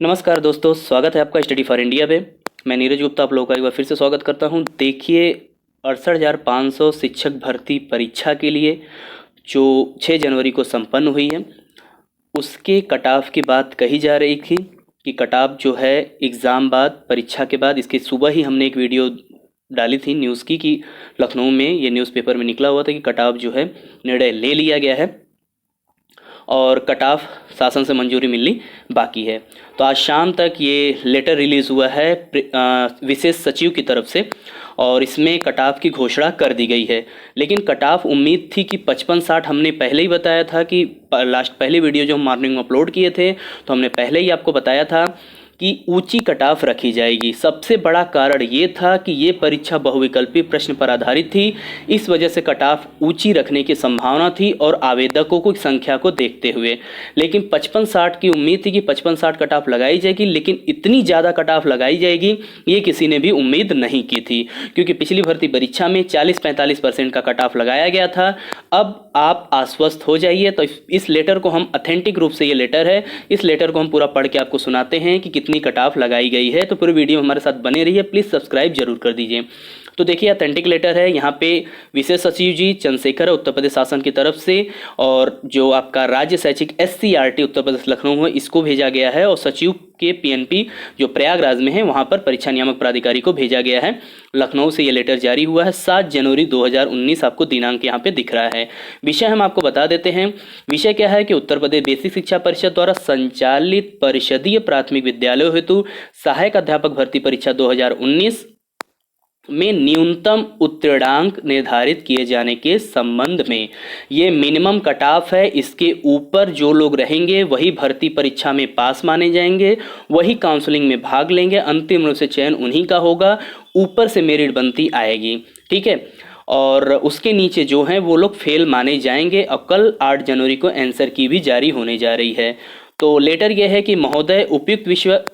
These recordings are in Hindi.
नमस्कार दोस्तों, स्वागत है आपका स्टडी फॉर इंडिया पे। मैं नीरज गुप्ता आप लोगों का एक बार फिर से स्वागत करता हूं। देखिए 68,500 शिक्षक भर्ती परीक्षा के लिए जो 6 जनवरी को संपन्न हुई है, उसके कट ऑफ की बात कही जा रही थी कि कट ऑफ जो है एग्ज़ाम बाद, परीक्षा के बाद। इसके सुबह ही हमने एक वीडियो डाली थी न्यूज़ की कि लखनऊ में ये न्यूज़पेपर में निकला हुआ था कि कट ऑफ जो है निर्णय ले लिया गया है और कट ऑफ शासन से मंजूरी मिलनी बाकी है। तो आज शाम तक ये लेटर रिलीज़ हुआ है विशेष सचिव की तरफ से और इसमें कट ऑफ की घोषणा कर दी गई है। लेकिन कट ऑफ उम्मीद थी कि 55-60, हमने पहले ही बताया था कि पहले वीडियो जो हम मॉर्निंग में अपलोड किए थे तो हमने पहले ही आपको बताया था कि ऊंची कट ऑफ रखी जाएगी। सबसे बड़ा कारण ये था कि ये परीक्षा बहुविकल्पी प्रश्न पर आधारित थी, इस वजह से कट ऑफ ऊंची रखने की संभावना थी और आवेदकों की संख्या को देखते हुए। लेकिन 55-60 की उम्मीद थी कि 55-60 कट ऑफ लगाई जाएगी, लेकिन इतनी ज़्यादा कट ऑफ लगाई जाएगी ये किसी ने भी उम्मीद नहीं की थी, क्योंकि पिछली भर्ती परीक्षा में 40-45% का कट ऑफ लगाया गया था। अब आप आश्वस्त हो जाइए। तो इस लेटर को हम ऑथेंटिक रूप से, ये लेटर है, इस लेटर को हम पूरा पढ़ के आपको सुनाते हैं कि कितनी कट ऑफ लगाई गई है। तो पूरी वीडियो हमारे साथ बने रहिए, प्लीज़ सब्सक्राइब जरूर कर दीजिए। तो देखिए ऑथेंटिक लेटर है, यहाँ पे विशेष सचिव जी चंद्रशेखर है उत्तर प्रदेश शासन की तरफ से, और जो आपका राज्य शैक्षिक SCRT उत्तर प्रदेश लखनऊ है इसको भेजा गया है, और सचिव के PNP जो प्रयागराज में है वहाँ पर परीक्षा नियामक प्राधिकारी को भेजा गया है। लखनऊ से ये लेटर जारी हुआ है 7 जनवरी 2019, आपको दिनांक यहाँ पे दिख रहा है। विषय हम आपको बता देते हैं। विषय क्या है कि उत्तर प्रदेश बेसिक शिक्षा परिषद द्वारा संचालित परिषदीय प्राथमिक विद्यालयों हेतु सहायक अध्यापक भर्ती परीक्षा 2019 में न्यूनतम उत्तीर्णांक निर्धारित किए जाने के संबंध में। ये मिनिमम कट ऑफ है, इसके ऊपर जो लोग रहेंगे वही भर्ती परीक्षा में पास माने जाएंगे, वही काउंसलिंग में भाग लेंगे, अंतिम रूप से चयन उन्हीं का होगा, ऊपर से मेरिट बनती आएगी, ठीक है। और उसके नीचे जो हैं वो लोग फेल माने जाएंगे। और कल 8 जनवरी को आंसर की भी जारी होने जा रही है। तो लेटर यह है कि महोदय उपयुक्त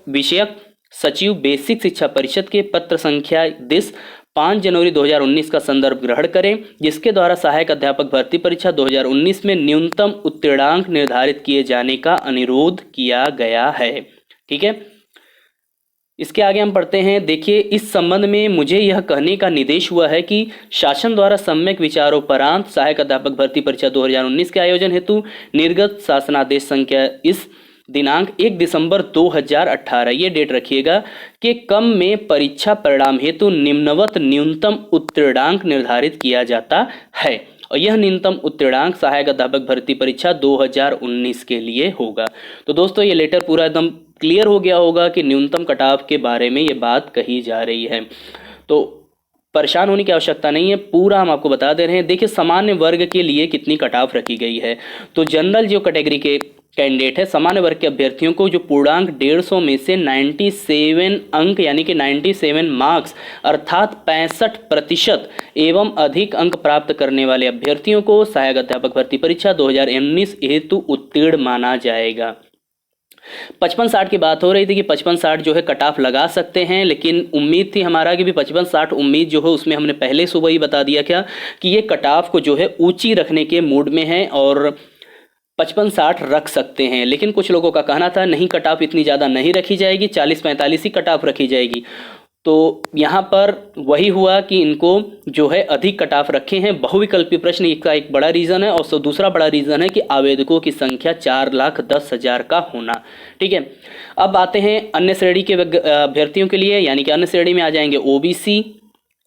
विषयक सचिव बेसिक शिक्षा परिषद के पत्र संख्या 5 जनवरी 2019 का संदर्भ ग्रहण करें, जिसके द्वारा सहायक अध्यापक भर्ती परीक्षा 2019 में न्यूनतम उत्तीर्णांक निर्धारित किए जाने का अनुरोध किया गया है, ठीक है। इसके आगे हम पढ़ते हैं। देखिए इस संबंध में मुझे यह कहने का निर्देश हुआ है कि शासन द्वारा सम्यक विचारोपरांत सहायक अध्यापक भर्ती परीक्षा 2019 के आयोजन हेतु निर्गत शासनादेश संख्या इस दिनांक 1 दिसंबर 2018, ये डेट रखिएगा, के कम में परीक्षा परिणाम हेतु निम्नवत न्यूनतम उत्तीर्णांक निर्धारित किया जाता है। और यह न्यूनतम उत्तीर्णांक सहायक अध्यापक भर्ती परीक्षा 2019 के लिए होगा। तो दोस्तों ये लेटर पूरा एकदम क्लियर हो गया होगा कि न्यूनतम कट ऑफ के बारे में ये बात कही जा रही है। तो परेशान होने की आवश्यकता नहीं है, पूरा हम आपको बता दे रहे हैं। देखिए सामान्य वर्ग के लिए कितनी कट ऑफ रखी गई है। तो जनरल जो कैटेगरी के कैंडिडेट है, सामान्य वर्ग के अभ्यर्थियों को जो पूर्णांक 150 में से 97 अंक यानी कि 97 मार्क्स अर्थात 65% एवं अधिक अंक प्राप्त करने वाले अभ्यर्थियों को सहायक अध्यापक भर्ती परीक्षा 2019 हेतु उत्तीर्ण माना जाएगा। 55-60 की बात हो रही थी कि 55-60 जो है कट ऑफ लगा सकते हैं, लेकिन उम्मीद थी हमारा कि भी 55-60 उम्मीद जो है उसमें हमने पहले सुबह ही बता दिया क्या कि ये कट ऑफ को जो है ऊंची रखने के मूड में है और 55-60 रख सकते हैं। लेकिन कुछ लोगों का कहना था नहीं कट ऑफ इतनी ज़्यादा नहीं रखी जाएगी, 40-45 ही कट ऑफ रखी जाएगी। तो यहाँ पर वही हुआ कि इनको जो है अधिक कट ऑफ रखे हैं। बहुविकल्पी प्रश्न इसका एक बड़ा रीज़न है, और दूसरा बड़ा रीज़न है कि आवेदकों की संख्या 4,10,000 का होना, ठीक है। अब आते हैं अन्य श्रेणी के अभ्यर्थियों के लिए, यानी कि अन्य श्रेणी में आ जाएंगे OBC,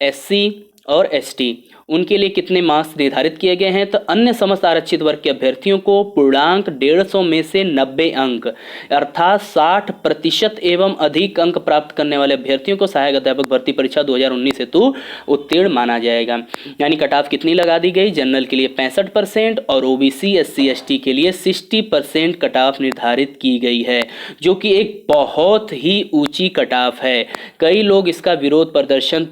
SC और ST। उनके लिए कितने मार्क्स निर्धारित किए गए हैं। तो अन्य समस्त आरक्षित वर्ग के अभ्यर्थियों को पूर्णांक 150 में से 90 अंक अर्थात 60% एवं अधिक अंक प्राप्त करने वाले अभ्यर्थियों को सहायक अध्यापक भर्ती परीक्षा 2019 हेतु उत्तीर्ण माना जाएगा। यानी कट ऑफ कितनी लगा दी गई, जनरल के लिए 65% और OBC SC ST के लिए 60% कट ऑफ निर्धारित की गई है, जो कि एक बहुत ही ऊंची कट ऑफ है। कई लोग इसका विरोध प्रदर्शन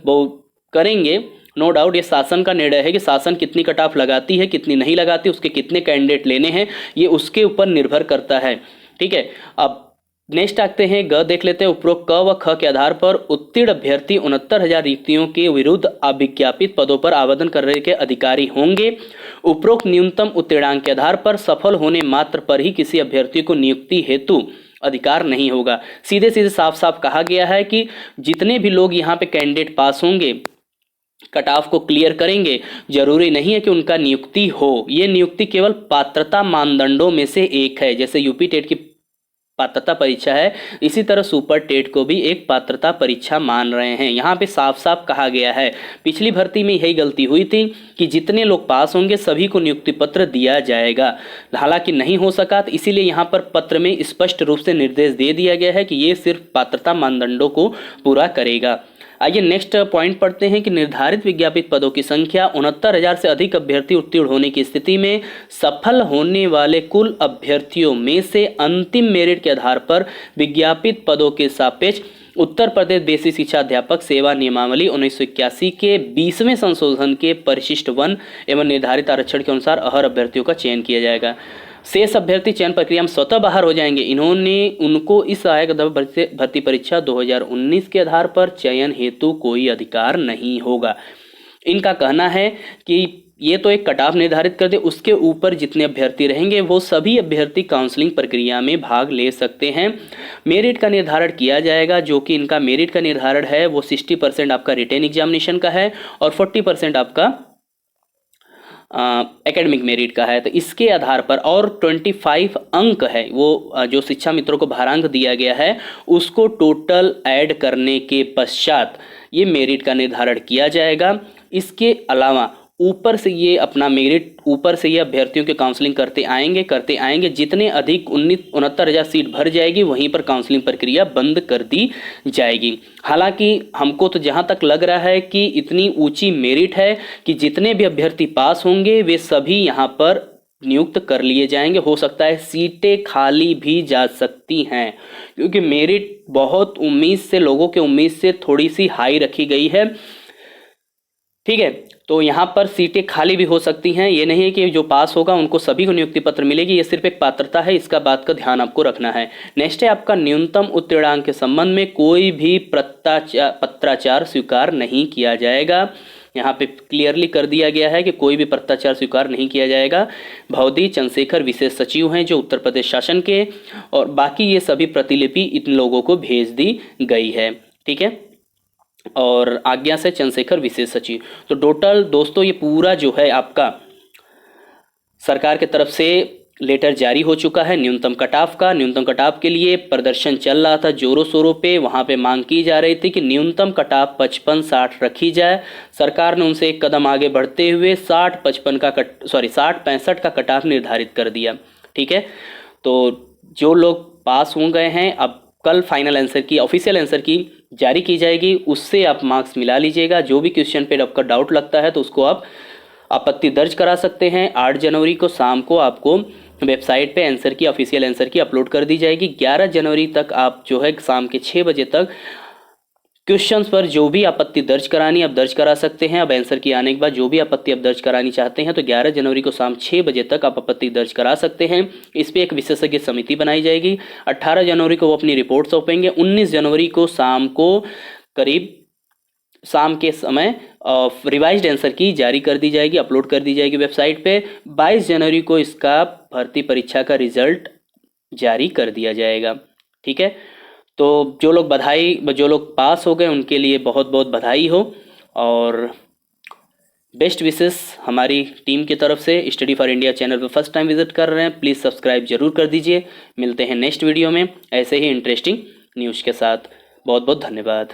करेंगे, नो डाउट। ये शासन का निर्णय है कि शासन कितनी कट ऑफ लगाती है कितनी नहीं लगाती, उसके कितने कैंडिडेट लेने हैं, ये उसके ऊपर निर्भर करता है, ठीक है। अब नेक्स्ट आते हैं ग देख लेते हैं। उपरोक्त क व ख के आधार पर उत्तीर्ण अभ्यर्थी 69,000 रिक्तियों के विरुद्ध अविज्ञापित पदों पर आवेदन करने के अधिकारी होंगे। उपरोक्त न्यूनतम उत्तीर्णांक के आधार पर सफल होने मात्र पर ही किसी अभ्यर्थी को नियुक्ति हेतु अधिकार नहीं होगा। सीधे सीधे साफ साफ कहा गया है कि जितने भी लोग यहाँ पे कैंडिडेट पास होंगे, कट ऑफ को क्लियर करेंगे, जरूरी नहीं है कि उनका नियुक्ति हो। ये नियुक्ति केवल पात्रता मानदंडों में से एक है। जैसे यूपी टेट की पात्रता परीक्षा है, इसी तरह सुपर टेट को भी एक पात्रता परीक्षा मान रहे हैं। यहाँ पे साफ साफ कहा गया है। पिछली भर्ती में यही गलती हुई थी कि जितने लोग पास होंगे सभी को नियुक्ति पत्र दिया जाएगा, हालांकि नहीं हो सका। तो इसीलिए यहाँ पर पत्र में स्पष्ट रूप से निर्देश दे दिया गया है कि ये सिर्फ पात्रता मानदंडों को पूरा करेगा। आइए नेक्स्ट पॉइंट पढ़ते हैं कि निर्धारित विज्ञापित पदों की संख्या 69,000 से अधिक अभ्यर्थी उत्तीर्ण होने की स्थिति में सफल होने वाले कुल अभ्यर्थियों में से अंतिम मेरिट के आधार पर विज्ञापित पदों के सापेक्ष उत्तर प्रदेश बेसिक शिक्षा अध्यापक सेवा नियमावली 1981 के 20वें संशोधन के परिशिष्ट 1 एवं निर्धारित आरक्षण के अनुसार अहर अभ्यर्थियों का चयन किया जाएगा। शेष अभ्यर्थी चयन प्रक्रिया में स्वतः बाहर हो जाएंगे। उनको इस सहायक भर्ती परीक्षा 2019 के आधार पर चयन हेतु कोई अधिकार नहीं होगा। इनका कहना है कि ये तो एक कट ऑफ निर्धारित कर दे, उसके ऊपर जितने अभ्यर्थी रहेंगे वो सभी अभ्यर्थी काउंसलिंग प्रक्रिया में भाग ले सकते हैं। मेरिट का निर्धारण किया जाएगा, जो कि इनका मेरिट का निर्धारण है वो 60% आपका रिटेन एग्जामिनेशन का है और 40% आपका एकेडमिक मेरिट का है। तो इसके आधार पर और 25 अंक है वो जो शिक्षा मित्रों को भारांक दिया गया है उसको टोटल ऐड करने के पश्चात ये मेरिट का निर्धारण किया जाएगा। इसके अलावा ऊपर से ये अपना मेरिट ऊपर से ये अभ्यर्थियों के काउंसलिंग करते आएंगे जितने अधिक 69,000 सीट भर जाएगी वहीं पर काउंसलिंग प्रक्रिया बंद कर दी जाएगी। हालांकि हमको तो जहां तक लग रहा है कि इतनी ऊंची मेरिट है कि जितने भी अभ्यर्थी पास होंगे वे सभी यहां पर नियुक्त कर लिए जाएंगे। हो सकता है सीटें खाली भी जा सकती हैं, क्योंकि मेरिट बहुत उम्मीद से, लोगों के उम्मीद से थोड़ी सी हाई रखी गई है। ठीक है, तो यहाँ पर सीटें खाली भी हो सकती हैं। ये नहीं है कि जो पास होगा उनको सभी को नियुक्ति पत्र मिलेगी, ये सिर्फ एक पात्रता है। इसका बात का ध्यान आपको रखना है। नेक्स्ट है आपका न्यूनतम उत्तीर्णांक के संबंध में कोई भी पत्राचार स्वीकार नहीं किया जाएगा। यहाँ पे क्लियरली कर दिया गया है कि कोई भी पत्राचार स्वीकार नहीं किया जाएगा। भवदी चंद्रशेखर विशेष सचिव हैं जो उत्तर प्रदेश शासन के, और बाकी ये सभी प्रतिलिपि इन लोगों को भेज दी गई है। ठीक है, और आज्ञा से चंद्रशेखर विशेष सचिव। तो टोटल दोस्तों ये पूरा जो है आपका सरकार की तरफ से लेटर जारी हो चुका है न्यूनतम कट ऑफ का। न्यूनतम कट ऑफ के लिए प्रदर्शन चल रहा था जोरों शोरों पे। वहाँ पे मांग की जा रही थी कि न्यूनतम कट ऑफ 55-60 रखी जाए। सरकार ने उनसे एक कदम आगे बढ़ते हुए 60-65 का कट ऑफ निर्धारित कर दिया। ठीक है, तो जो लोग पास हो गए हैं, अब कल फाइनल आंसर की, ऑफिशियल आंसर की जारी की जाएगी, उससे आप मार्क्स मिला लीजिएगा। जो भी क्वेश्चन पे आपका डाउट लगता है तो उसको आप आपत्ति दर्ज करा सकते हैं। 8 जनवरी को शाम को आपको वेबसाइट पे आंसर की, ऑफिशियल आंसर की अपलोड कर दी जाएगी। 11 जनवरी तक आप जो है शाम के 6 बजे तक क्वेश्चंस पर जो भी आपत्ति दर्ज करानी आप दर्ज करा सकते हैं। अब आंसर की आने के बाद जो भी आपत्ति आप दर्ज करानी चाहते हैं तो 11 जनवरी को शाम 6 बजे तक आप आपत्ति दर्ज करा सकते हैं। इस पर एक विशेषज्ञ समिति बनाई जाएगी। 18 जनवरी को वो अपनी रिपोर्ट सौंपेंगे। 19 जनवरी को शाम को करीब शाम के समय रिवाइज्ड आंसर की जारी कर दी जाएगी, अपलोड कर दी जाएगी वेबसाइट पे। 22 जनवरी को इसका भर्ती परीक्षा का रिजल्ट जारी कर दिया जाएगा। ठीक है, तो जो लोग पास हो गए उनके लिए बहुत बहुत बधाई हो और बेस्ट विशेस हमारी टीम की तरफ से। स्टडी फॉर इंडिया चैनल पर फर्स्ट टाइम विजिट कर रहे हैं, प्लीज़ सब्सक्राइब जरूर कर दीजिए। मिलते हैं नेक्स्ट वीडियो में ऐसे ही इंटरेस्टिंग न्यूज़ के साथ। बहुत बहुत धन्यवाद।